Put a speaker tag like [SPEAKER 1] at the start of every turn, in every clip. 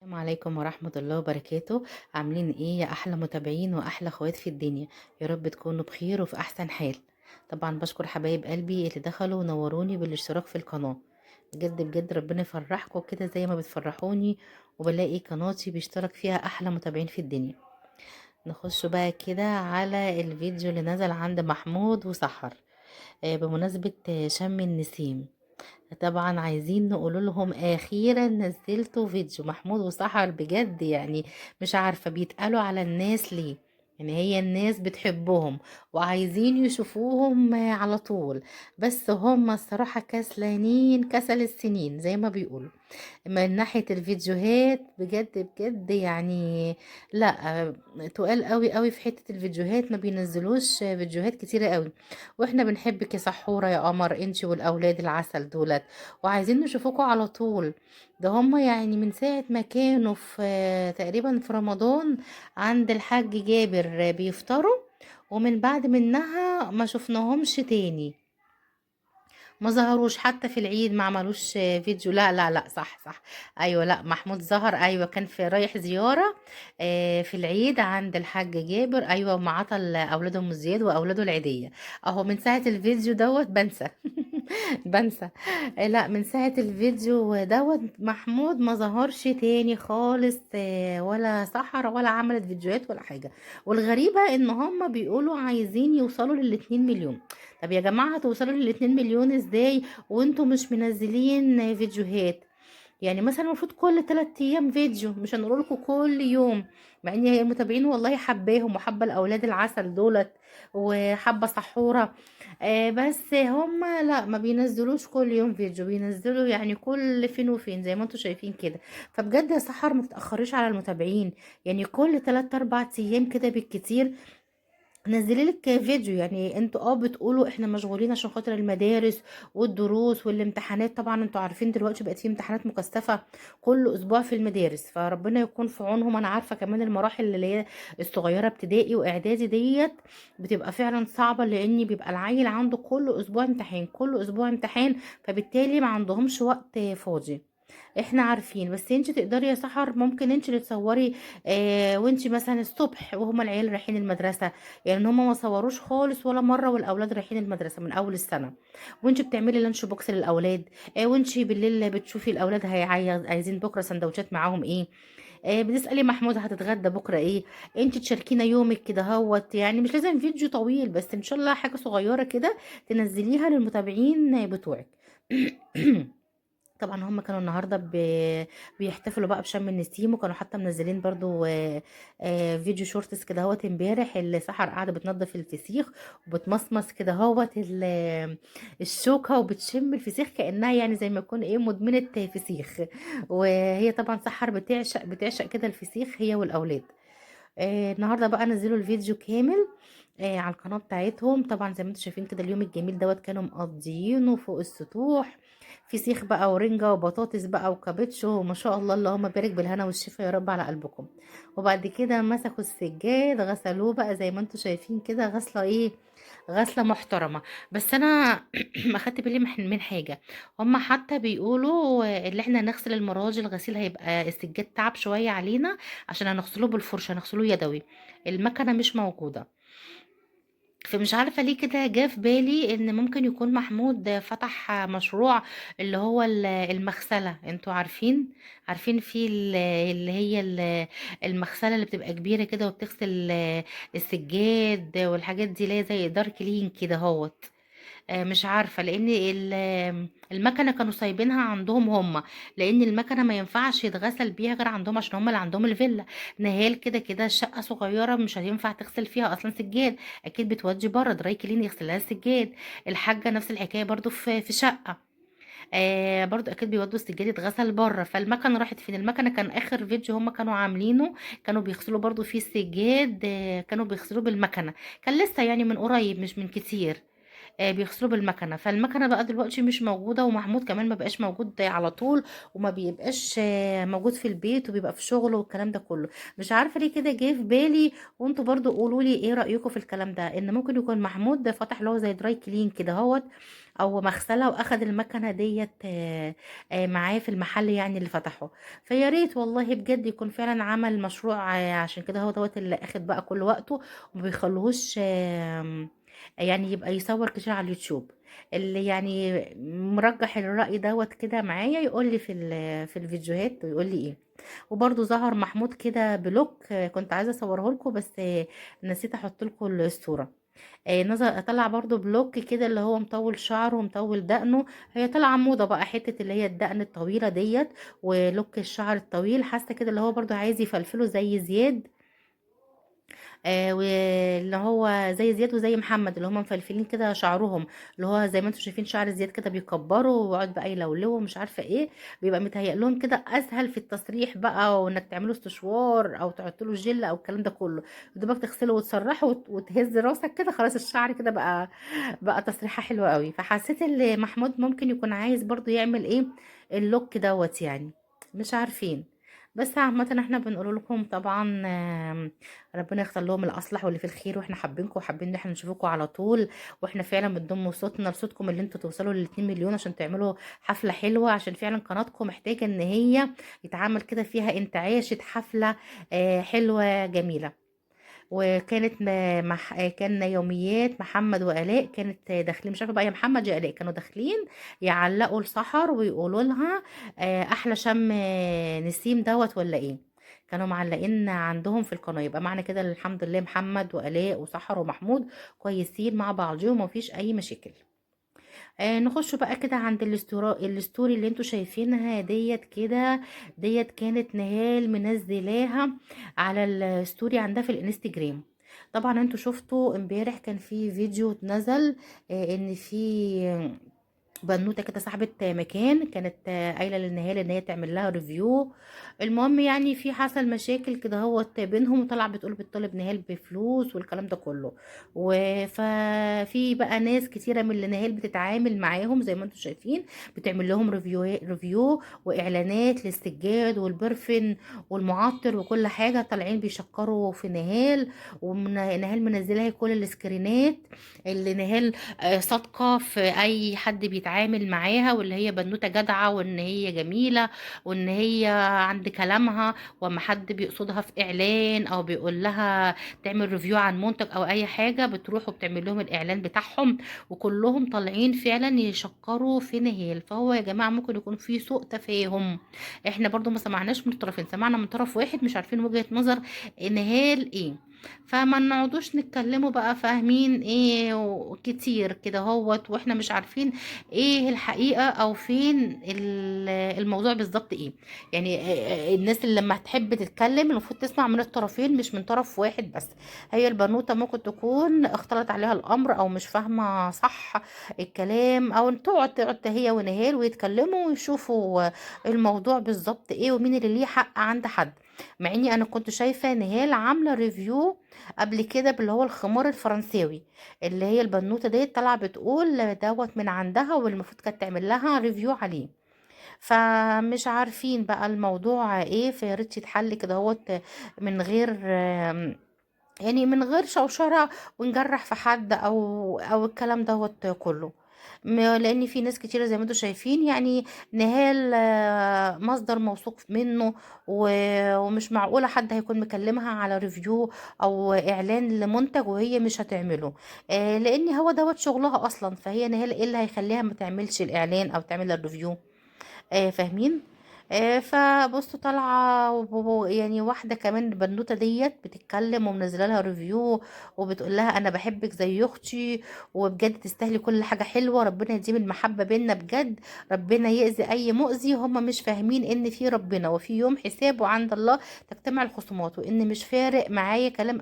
[SPEAKER 1] السلام عليكم ورحمة الله وبركاته. عاملين ايه يا احلى متابعين واحلى اخوات في الدنيا؟ يا رب تكونوا بخير وفي احسن حال. طبعا بشكر حبايب قلبي اللي دخلوا ونوروني بالاشتراك في القناة. بجد بجد ربنا يفرحكم كده زي ما بتفرحوني، وبلاقي قناتي بيشترك فيها احلى متابعين في الدنيا. نخش بقى كده على الفيديو اللي نزل عند محمود وسحر، بمناسبة شم النسيم. طبعا عايزين نقول لهم اخيرا نزلتوا فيديو محمود وسحر، بجد يعني مش عارفة بيتقالوا على الناس ليه. يعني هي الناس بتحبهم وعايزين يشوفوهم على طول، بس هم الصراحة كسلانين كسل السنين زي ما بيقولوا. من ناحية الفيديوهات بجد بجد يعني لا، تقال قوي قوي في حتة الفيديوهات، ما بينزلوش فيديوهات كتيرة قوي. واحنا بنحبك يا سحورة يا قمر انتي والاولاد العسل دولت، وعايزين نشوفكوا على طول. ده هما يعني من ساعة ما كانوا في تقريبا في رمضان عند الحاج جابر بيفطروا، ومن بعد منها ما شفناهمش تاني. ما ظهروش حتى في العيد، ما عملوش فيديو. لا لا لا، صح صح. ايوه، لا محمود ظهر، ايوه كان في رايح زيارة في العيد عند الحاج جابر، ايوه ومع عطل اولاده ام زياد واولاده العيدية. اهو من ساعة الفيديو دوت بنسى. بنسى. لا من ساعة الفيديو دوت محمود ما ظهرش تاني خالص، ولا سحر ولا عملت فيديوهات ولا حاجة. والغريبة ان هم بيقولوا عايزين يوصلوا لل2 مليون. طب يا جماعة هتوصلوا لل2 مليون ازاي وانتوا مش منزلين فيديوهات؟ يعني مثلا المفروض كل 3 ايام فيديو، مش هنقول لكم كل يوم. مع ان هي المتابعين والله حباهم وحابه الاولاد العسل دولت وحابه سحوره. بس هم لا، ما بينزلوش كل يوم فيديو، بينزلوا يعني كل فين وفين زي ما انتوا شايفين كده. فبجد يا سحر ما تتاخريش على المتابعين، يعني كل 3 4 ايام كده بالكتير نزلي لك فيديو. يعني انتوا بتقولوا احنا مشغولين عشان خاطر المدارس والدروس والامتحانات، طبعا انتوا عارفين دلوقتي بقت في امتحانات مكثفة كل اسبوع في المدارس، فربنا يكون في عونهم. انا عارفة كمان المراحل اللي هي الصغيرة ابتدائي واعدادي ديت بتبقى فعلا صعبة، لان بيبقى العيل عنده كل اسبوع امتحان كل اسبوع امتحان، فبالتالي ما عندهمش وقت فاضي. احنا عارفين، بس انت تقدري يا سحر ممكن انت اللي تصوري وانت مثلا الصبح وهما العيال رايحين المدرسة. يعني هما ما صوروش خالص ولا مرة والاولاد رايحين المدرسة من اول السنة، وانت بتعملي لانش بوكس للاولاد. وانت بالليل بتشوفي الاولاد عايزين بكرة سندوتشات معاهم ايه. بتسألي محمود هتتغدى بكرة ايه. انت تشاركينا يومك كده هوت، يعني مش لازم فيديو طويل، بس ان شاء الله حاجة صغيرة كده تنزليها للمتابعين بتوعك. طبعا هم كانوا النهارده بيحتفلوا بقى بشم النسيم، وكانوا حتى منزلين برضو فيديو شورتس كده هوت امبارح اللي سحر قاعده بتنظف الفسيخ وبتمصمص كده هوت الشوكه وبتشم الفسيخ كانها يعني زي ما يكون ايه مدمنه فسيخ. وهي طبعا سحر بتعشق بتعشق كده الفسيخ هي والاولاد. النهارده بقى نزلوا الفيديو كامل على القناه بتاعتهم. طبعا زي ما انتم شايفين كده اليوم الجميل دوت كانوا مقضيينه فوق السطوح، فسيخ بقى ورنجة وبطاطس بقى وكابوتشو، ما شاء الله اللهم بارك بالهنا والشفا يا رب على قلبكم. وبعد كده مسكوا السجاد غسلوه بقى زي ما انتم شايفين كده، غسله ايه، غسله محترمه. بس انا ما خدت بالي من حاجه. هما حتى بيقولوا اللي احنا نغسل المراجل الغسيل هيبقى السجاد تعب شويه علينا، عشان هنغسله بالفرشه هنغسله يدوي، المكنه مش موجوده. فمش عارفة ليه كده جه في بالي ان ممكن يكون محمود فتح مشروع اللي هو المغسلة. انتوا عارفين، عارفين في اللي هي المغسلة اللي بتبقى كبيرة كده وبتغسل السجاد والحاجات دي، اللي هي زي دار كلين كده هوت. مش عارفة لان المكنة كانوا سايبينها عندهم هم، لان المكنة ما ينفعش يتغسل بيها غير عندهم عشان هم اللي عندهم الفيلا. نهال كده كده شقة صغيرة مش هينفع تغسل فيها اصلا سجاد، اكيد بتودي بره دراي كلين يغسل لها السجاد. الحاجة نفس الحكاية برضو في شقة، برضو اكيد بيودوا السجاد يتغسل بره. فالمكنه راحت فين؟ المكنه كان اخر فيديو هم كانوا عاملينه كانوا بيغسلوا برضو فيه السجاد، كانوا بيغسلوه بالمكنه، كان لسه يعني من قريب مش من كتير. بيغسلوا بالمكنه. فالمكنه بقى دلوقتي مش موجوده، ومحمود كمان ما بقاش موجود على طول، وما بيبقاش موجود في البيت، وبيبقى في شغله والكلام ده كله. مش عارفه ليه كده جه في بالي، وانتوا برضو قولوا لي ايه رايكم في الكلام ده، ان ممكن يكون محمود ده فتح اللي هو زي دراي كلين كده هوت، او مغسله، واخد المكنه ديت معاه في المحل يعني اللي فتحه. فيا ريت والله بجد يكون فعلا عمل مشروع، عشان كده هو دوت اللي اخد بقى كل وقته، وما بيخلوهوش يعني يبقى يصور كتير على اليوتيوب. اللي يعني مرجح الرأي دوت كده معايا يقول لي في الفيديوهات ويقول لي ايه. وبرضو ظهر محمود كده بلوك، كنت عايزه اصوره لكم، بس نسيت احط لكم الصوره. نظر طلع برضو بلوك كده اللي هو مطول شعره ومطول دقنه. هي طالعه موضه بقى حته اللي هي الدقن الطويله ديت، ولوك الشعر الطويل، حاسه كده اللي هو برضو عايز يفلفله زي زياد. واللي هو زي زياد وزي محمد اللي هم مفلفلين كده شعرهم، اللي هو زي ما انتم شايفين شعر زياد كده بيكبروا ويقعد بقى يلولو ومش عارفه ايه. بيبقى متهيأ لهم كده اسهل في التسريح بقى، وانك تعملوا استشوار او تحطوا له جل او الكلام ده كله. يا دوبك تغسله وتسرحه وتهز راسك كده، خلاص الشعر كده بقى تسريحه حلوه قوي. فحسيت ان محمود ممكن يكون عايز برضو يعمل ايه اللوك دوت يعني. مش عارفين. بس عامة احنا بنقول لكم طبعا ربنا يختار لهم الاصلح واللي في الخير، واحنا حابينكم وحابين ان احنا نشوفكم على طول. واحنا فعلا بنضم صوتنا لصوتكم اللي انتوا توصلوا ل 2 مليون عشان تعملوا حفلة حلوة، عشان فعلا قناتكم محتاجة ان هي يتعمل كده فيها انتعاشة حفلة حلوة جميلة. وكانت كان يوميات محمد وآلاء كانت داخلين، مش عارفه بقى يا محمد يا آلاء، كانوا داخلين يعلقوا السحر ويقولوا لها احلى شم نسيم دوت ولا ايه. كانوا معلقين عندهم في القناه. يبقى معنى كده الحمد لله محمد وآلاء وسحر ومحمود كويسين مع بعضهم ومفيش اي مشاكل. نخش بقى كده عند الستوري اللي انتوا شايفينها ديت كده. ديت كانت نهال منزلاها على الستوري عندها في الانستجرام. طبعا انتوا شفتوا امبارح كان في فيديو اتنزل، ان في بنوته كده صاحبه مكان كانت قايله للنهال ان هي تعمل لها ريفيو. المهم يعني في حصل مشاكل كده هوت بينهم، وطلع بتقول بتطالب نهال بفلوس والكلام ده كله. ففي بقى ناس كتيره من اللي نهال بتتعامل معاهم زي ما انتم شايفين، بتعمل لهم ريفيو واعلانات للسجاد والبرفن والمعطر وكل حاجه، طالعين بيشكروا في نهال. ونهال منزلها كل السكرينات اللي نهال صادقة في أي حد بيتعامل معاها، واللي هي بنوتة جدعة، وإن هي جميلة، وإن هي عند كلامها. وأما حد بيقصدها في إعلان أو بيقول لها تعمل ريفيو عن منتج أو أي حاجة، بتروح وبتعمل لهم الإعلان بتاعهم. وكلهم طالعين فعلا يشكروا في نهال. فهو يا جماعة ممكن يكون في سوء تفاهم، احنا برضو ما سمعناش من الطرفين، سمعنا من طرف واحد مش عارفين وجهة نظر نهال ايه. فما نقعدوش نتكلموا بقى فاهمين ايه كتير كده هوت، واحنا مش عارفين ايه الحقيقة او فين الموضوع بالظبط ايه. يعني الناس اللي لما تحب تتكلم المفروض تسمع من الطرفين مش من طرف واحد بس. هي البنوتة ممكن تكون اختلط عليها الامر او مش فاهمة صح الكلام، او تقعد هي ونهال ويتكلموا ويشوفوا الموضوع بالظبط ايه، ومين اللي ليه حق عند حد. مع اني انا كنت شايفه نهال عامله ريفيو قبل كده باللي هو الخمار الفرنساوي، اللي هي البنوته ديت طالعه بتقول دوت من عندها، والمفروض كانت تعمل لها ريفيو عليه. فمش عارفين بقى الموضوع ايه، فياريت يتحل كده هوت من غير يعني من غير شوشرة ونجرح في حد او الكلام دوت كله. لان في ناس كتيرة زي ما انتم شايفين يعني. نهال مصدر موثوق منه، ومش معقولة حد هيكون مكلمها على ريفيو او اعلان لمنتج وهي مش هتعمله. لان هو دوت شغلها اصلا. فهي نهال ايه اللي هيخليها ما تعملش الاعلان او تعمل الريفيو؟ فاهمين؟ فبصوا طالعه يعني واحده كمان البنوته ديت بتتكلم ومنزله لها ريفيو، وبتقول لها انا بحبك زي اختي، وبجد تستاهلي كل حاجه حلوه، ربنا يديم المحبه بينا بجد، ربنا يأذي اي مؤذي. هم مش فاهمين ان في ربنا وفي يوم حسابه عند الله تجتمع الخصومات، وان مش فارق معايا كلام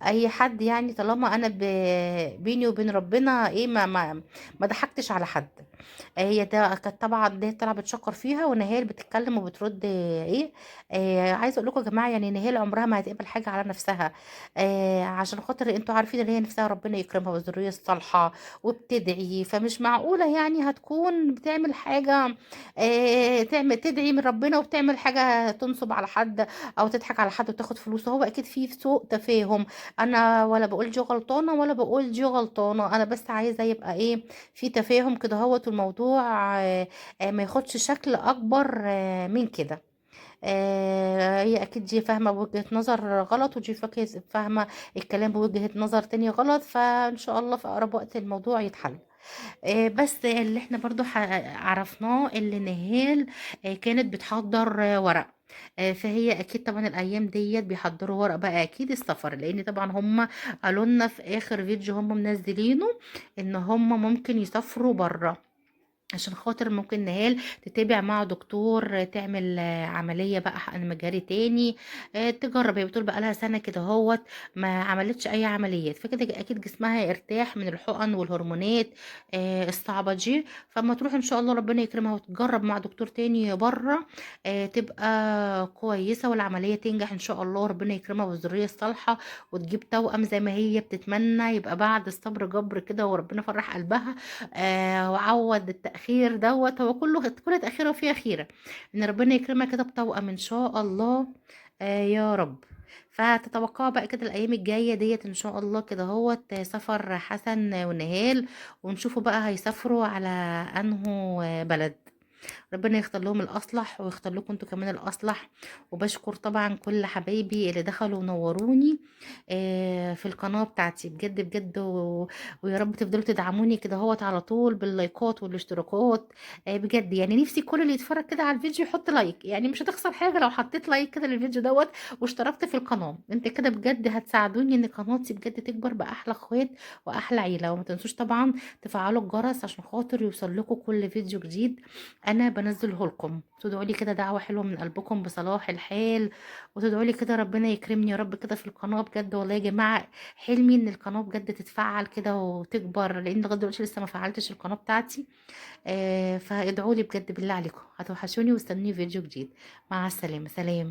[SPEAKER 1] اي حد يعني، طالما انا بيني وبين ربنا ايه ما ضحكتش على حد. هي ده كانت طبعا دي طلع بتشكر فيها، ونهاية نهال بتتكلم وبترد ايه. عايزه اقول لكم يا جماعه، يعني نهال عمرها ما هتقبل حاجه على نفسها. عشان خاطر انتوا عارفين ان هي نفسها ربنا يكرمها بالذريه الصالحه وبتدعي، فمش معقوله يعني هتكون بتعمل حاجه تعمل تدعي من ربنا وبتعمل حاجه تنصب على حد او تضحك على حد وتاخد فلوس. هو اكيد في سوء تفاهم. انا ولا بقول دي غلطانه ولا بقول دي غلطانه، انا بس عايزه يبقى ايه، في تفاهم كده هوت الموضوع. ما ياخدش شكل اكبر من كده. هي اكيد دي فاهمه بوجهه نظر غلط، ودي فاهمه الكلام بوجهه نظر تاني غلط، فان شاء الله في اقرب وقت الموضوع يتحل. بس اللي احنا برضو عرفناه اللي نهال كانت بتحضر ورق. فهي اكيد طبعا الايام ديت بيحضروا ورق بقى اكيد السفر، لان طبعا هم قالوا لنا في اخر فيديو هم منزلينه ان هم ممكن يسافروا بره، عشان خاطر ممكن نهال تتابع مع دكتور تعمل عملية بقى حقن مجهري تاني. تجرب، هي بتقول بقى لها سنة كده هوت ما عملتش أي عمليات، فكده أكيد جسمها يرتاح من الحقن والهرمونات الصعبة دي. فما تروح إن شاء الله ربنا يكرمها وتجرب مع دكتور تاني بره، تبقى كويسة والعملية تنجح إن شاء الله، ربنا يكرمها بالذرية الصالحة وتجيب توأم زي ما هي بتتمنى، يبقى بعد الصبر جبر كده وربنا فرح قلبها. وعوض التأخير دوت، هو كل تأخيره فيه خيرة، ان ربنا يكرمها كده بتوأم ان شاء الله. يا رب. فتتوقعوا بقى كده الايام الجايه ديت ان شاء الله كده هوت سفر حسن ونهال، ونشوفوا بقى هيسافروا على انهو بلد. ربنا يختار لهم الأصلح ويختار لكم انتوا كمان الأصلح. وبشكر طبعا كل حبايبي اللي دخلوا ونوروني في القناة بتاعتي بجد بجد ويا رب تفضلوا تدعموني كده هوت على طول باللايكات والاشتراكات. بجد يعني نفسي كل اللي يتفرج كده على الفيديو يحط لايك، يعني مش هتخسر حاجة لو حطيت لايك كده للفيديو دوت واشتركت في القناة. انت كده بجد هتساعدوني ان قناتي بجد تكبر بأحلى اخوات وأحلى عيلة. وما تنسوش طبعا تفعلوا الجرس عشان خاطر يوصل لكم كل فيديو جديد انا بنزله لكم. تدعوا لي كده دعوه حلوه من قلبكم بصلاح الحال، وتدعوا لي كده ربنا يكرمني يا رب كده في القناه بجد. والله يا جماعه حلمي ان القناه بجد تتفعل كده وتكبر، لان لغايه دلوقتي لسه ما فعلتش القناه بتاعتي. فادعوا لي بجد بالله عليكم، هتوحشوني واستنوني فيديو جديد. مع السلامه، سلام.